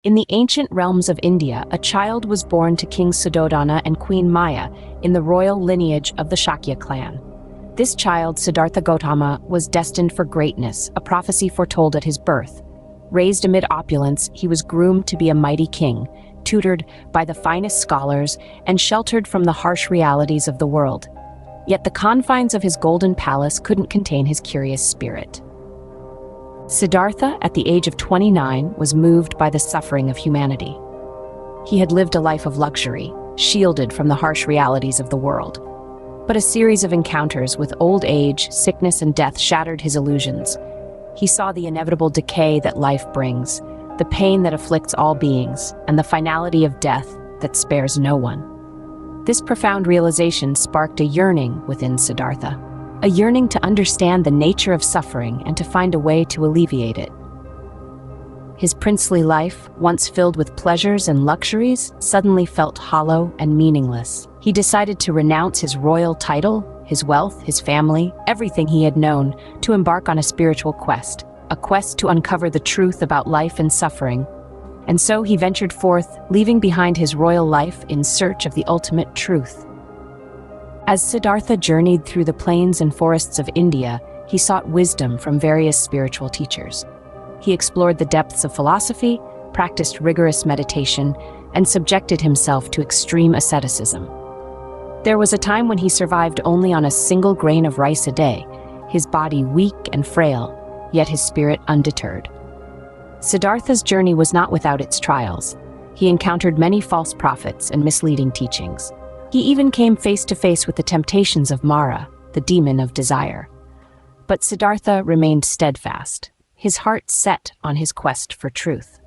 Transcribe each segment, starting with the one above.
In the ancient realms of India, a child was born to King Suddhodana and Queen Maya in the royal lineage of the Shakya clan. This child, Siddhartha Gautama, was destined for greatness, a prophecy foretold at his birth. Raised amid opulence, he was groomed to be a mighty king, tutored by the finest scholars and sheltered from the harsh realities of the world. Yet the confines of his golden palace couldn't contain his curious spirit. Siddhartha, at the age of 29, was moved by the suffering of humanity. He had lived a life of luxury, shielded from the harsh realities of the world. But a series of encounters with old age, sickness, and death shattered his illusions. He saw the inevitable decay that life brings, the pain that afflicts all beings, and the finality of death that spares no one. This profound realization sparked a yearning within Siddhartha, a yearning to understand the nature of suffering and to find a way to alleviate it. His princely life, once filled with pleasures and luxuries, suddenly felt hollow and meaningless. He decided to renounce his royal title, his wealth, his family, everything he had known, to embark on a spiritual quest, a quest to uncover the truth about life and suffering. And so he ventured forth, leaving behind his royal life in search of the ultimate truth. As Siddhartha journeyed through the plains and forests of India, he sought wisdom from various spiritual teachers. He explored the depths of philosophy, practiced rigorous meditation, and subjected himself to extreme asceticism. There was a time when he survived only on a single grain of rice a day, his body weak and frail, yet his spirit undeterred. Siddhartha's journey was not without its trials. He encountered many false prophets and misleading teachings. He even came face to face with the temptations of Mara, the demon of desire. But Siddhartha remained steadfast, his heart set on his quest for truth.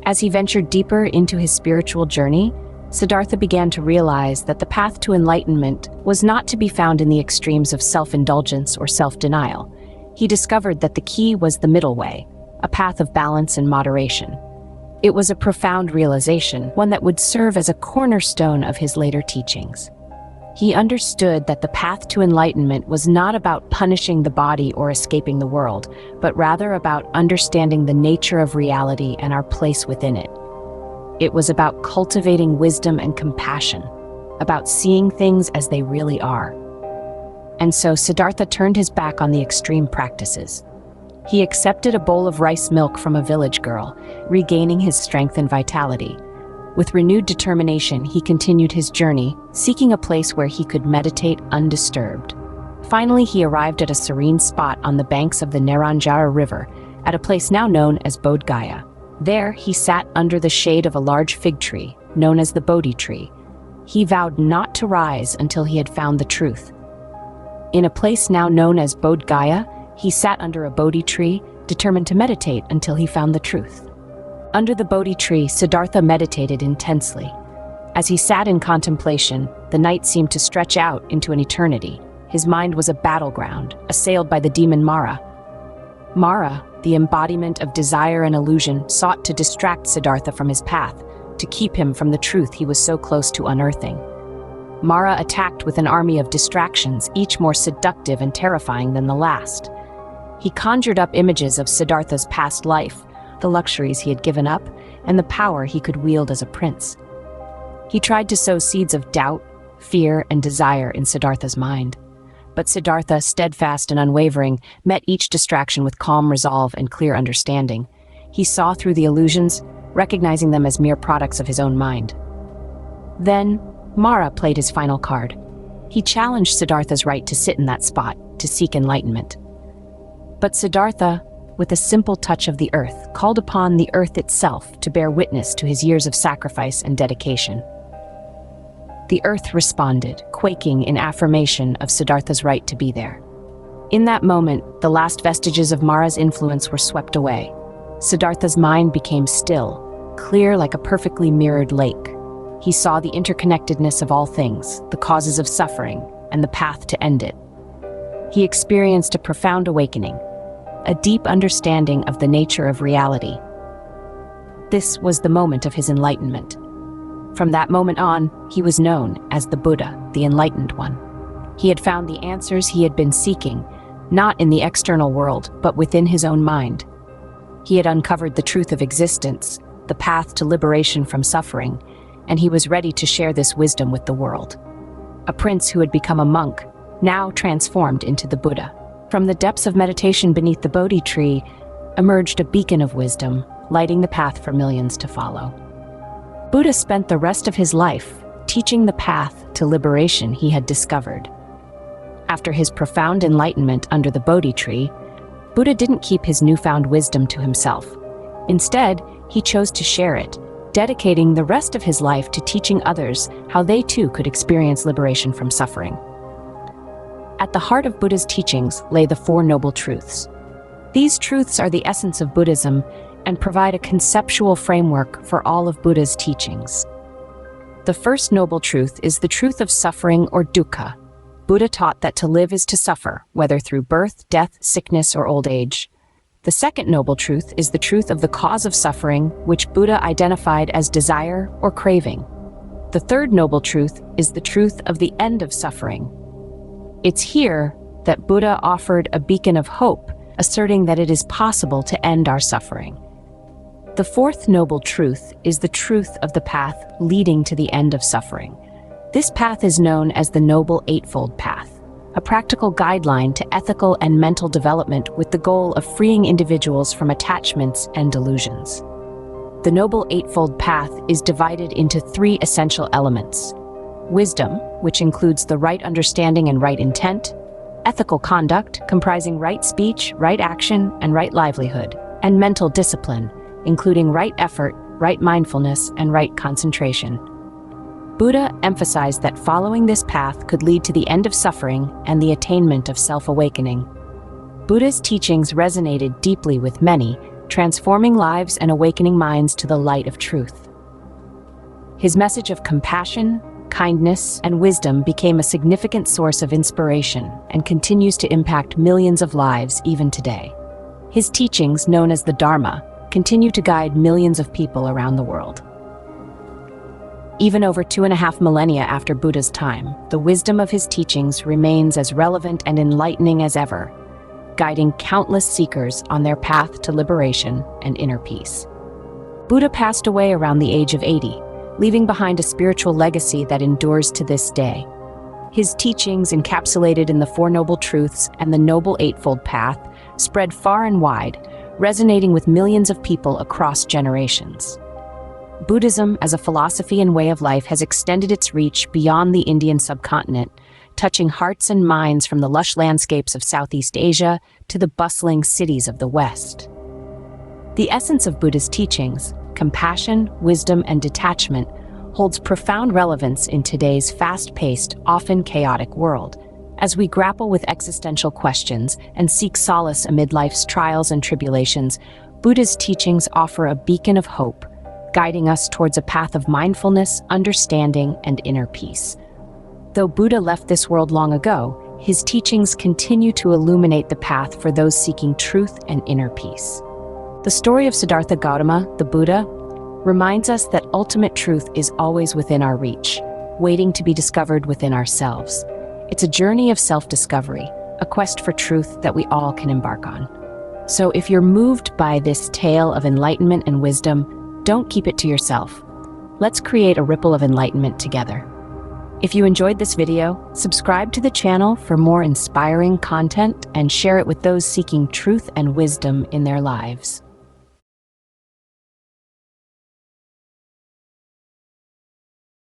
As he ventured deeper into his spiritual journey, Siddhartha began to realize that the path to enlightenment was not to be found in the extremes of self-indulgence or self-denial. He discovered that the key was the middle way, a path of balance and moderation. It was a profound realization, one that would serve as a cornerstone of his later teachings. He understood that the path to enlightenment was not about punishing the body or escaping the world, but rather about understanding the nature of reality and our place within it. It was about cultivating wisdom and compassion, about seeing things as they really are. And so Siddhartha turned his back on the extreme practices. He accepted a bowl of rice milk from a village girl, regaining his strength and vitality. With renewed determination, he continued his journey, seeking a place where he could meditate undisturbed. Finally, he arrived at a serene spot on the banks of the Narayana River, at a place now known as Bodh Gaya. There, he sat under the shade of a large fig tree, known as the Bodhi tree. He vowed not to rise until he had found the truth. In a place now known as Bodh Gaya, he sat under a Bodhi tree, determined to meditate until he found the truth. Under the Bodhi tree, Siddhartha meditated intensely. As he sat in contemplation, the night seemed to stretch out into an eternity. His mind was a battleground, assailed by the demon Mara. Mara, the embodiment of desire and illusion, sought to distract Siddhartha from his path, to keep him from the truth he was so close to unearthing. Mara attacked with an army of distractions, each more seductive and terrifying than the last. He conjured up images of Siddhartha's past life, the luxuries he had given up, and the power he could wield as a prince. He tried to sow seeds of doubt, fear, and desire in Siddhartha's mind. But Siddhartha, steadfast and unwavering, met each distraction with calm resolve and clear understanding. He saw through the illusions, recognizing them as mere products of his own mind. Then, Mara played his final card. He challenged Siddhartha's right to sit in that spot, to seek enlightenment. But Siddhartha, with a simple touch of the earth, called upon the earth itself to bear witness to his years of sacrifice and dedication. The earth responded, quaking in affirmation of Siddhartha's right to be there. In that moment, the last vestiges of Mara's influence were swept away. Siddhartha's mind became still, clear like a perfectly mirrored lake. He saw the interconnectedness of all things, the causes of suffering, and the path to end it. He experienced a profound awakening, a deep understanding of the nature of reality. This was the moment of his enlightenment. From that moment on, he was known as the Buddha, the Enlightened One. He had found the answers he had been seeking, not in the external world, but within his own mind. He had uncovered the truth of existence, the path to liberation from suffering, and he was ready to share this wisdom with the world. A prince who had become a monk, now transformed into the Buddha. From the depths of meditation beneath the Bodhi tree emerged a beacon of wisdom, lighting the path for millions to follow. Buddha spent the rest of his life teaching the path to liberation he had discovered. After his profound enlightenment under the Bodhi tree, Buddha didn't keep his newfound wisdom to himself. Instead, he chose to share it, dedicating the rest of his life to teaching others how they too could experience liberation from suffering. At the heart of Buddha's teachings lay the Four Noble Truths. These truths are the essence of Buddhism and provide a conceptual framework for all of Buddha's teachings. The first noble truth is the truth of suffering or dukkha. Buddha taught that to live is to suffer, whether through birth, death, sickness, or old age. The second noble truth is the truth of the cause of suffering, which Buddha identified as desire or craving. The third noble truth is the truth of the end of suffering. It's here that Buddha offered a beacon of hope, asserting that it is possible to end our suffering. The fourth noble truth is the truth of the path leading to the end of suffering. This path is known as the Noble Eightfold Path, a practical guideline to ethical and mental development with the goal of freeing individuals from attachments and delusions. The Noble Eightfold Path is divided into three essential elements: wisdom, which includes the right understanding and right intent; ethical conduct, comprising right speech, right action, and right livelihood; and mental discipline, including right effort, right mindfulness, and right concentration. Buddha emphasized that following this path could lead to the end of suffering and the attainment of self-awakening. Buddha's teachings resonated deeply with many, transforming lives and awakening minds to the light of truth. His message of compassion, kindness, and wisdom became a significant source of inspiration and continues to impact millions of lives even today. His teachings, known as the Dharma, continue to guide millions of people around the world. Even over 2.5 millennia after Buddha's time, the wisdom of his teachings remains as relevant and enlightening as ever, guiding countless seekers on their path to liberation and inner peace. Buddha passed away around the age of 80, leaving behind a spiritual legacy that endures to this day. His teachings, encapsulated in the Four Noble Truths and the Noble Eightfold Path, spread far and wide, resonating with millions of people across generations. Buddhism, as a philosophy and way of life, has extended its reach beyond the Indian subcontinent, touching hearts and minds from the lush landscapes of Southeast Asia to the bustling cities of the West. The essence of Buddha's teachings, compassion, wisdom, and detachment, holds profound relevance in today's fast-paced, often chaotic world. As we grapple with existential questions and seek solace amid life's trials and tribulations, Buddha's teachings offer a beacon of hope, guiding us towards a path of mindfulness, understanding, and inner peace. Though Buddha left this world long ago, his teachings continue to illuminate the path for those seeking truth and inner peace. The story of Siddhartha Gautama, the Buddha, reminds us that ultimate truth is always within our reach, waiting to be discovered within ourselves. It's a journey of self-discovery, a quest for truth that we all can embark on. So if you're moved by this tale of enlightenment and wisdom, don't keep it to yourself. Let's create a ripple of enlightenment together. If you enjoyed this video, subscribe to the channel for more inspiring content and share it with those seeking truth and wisdom in their lives.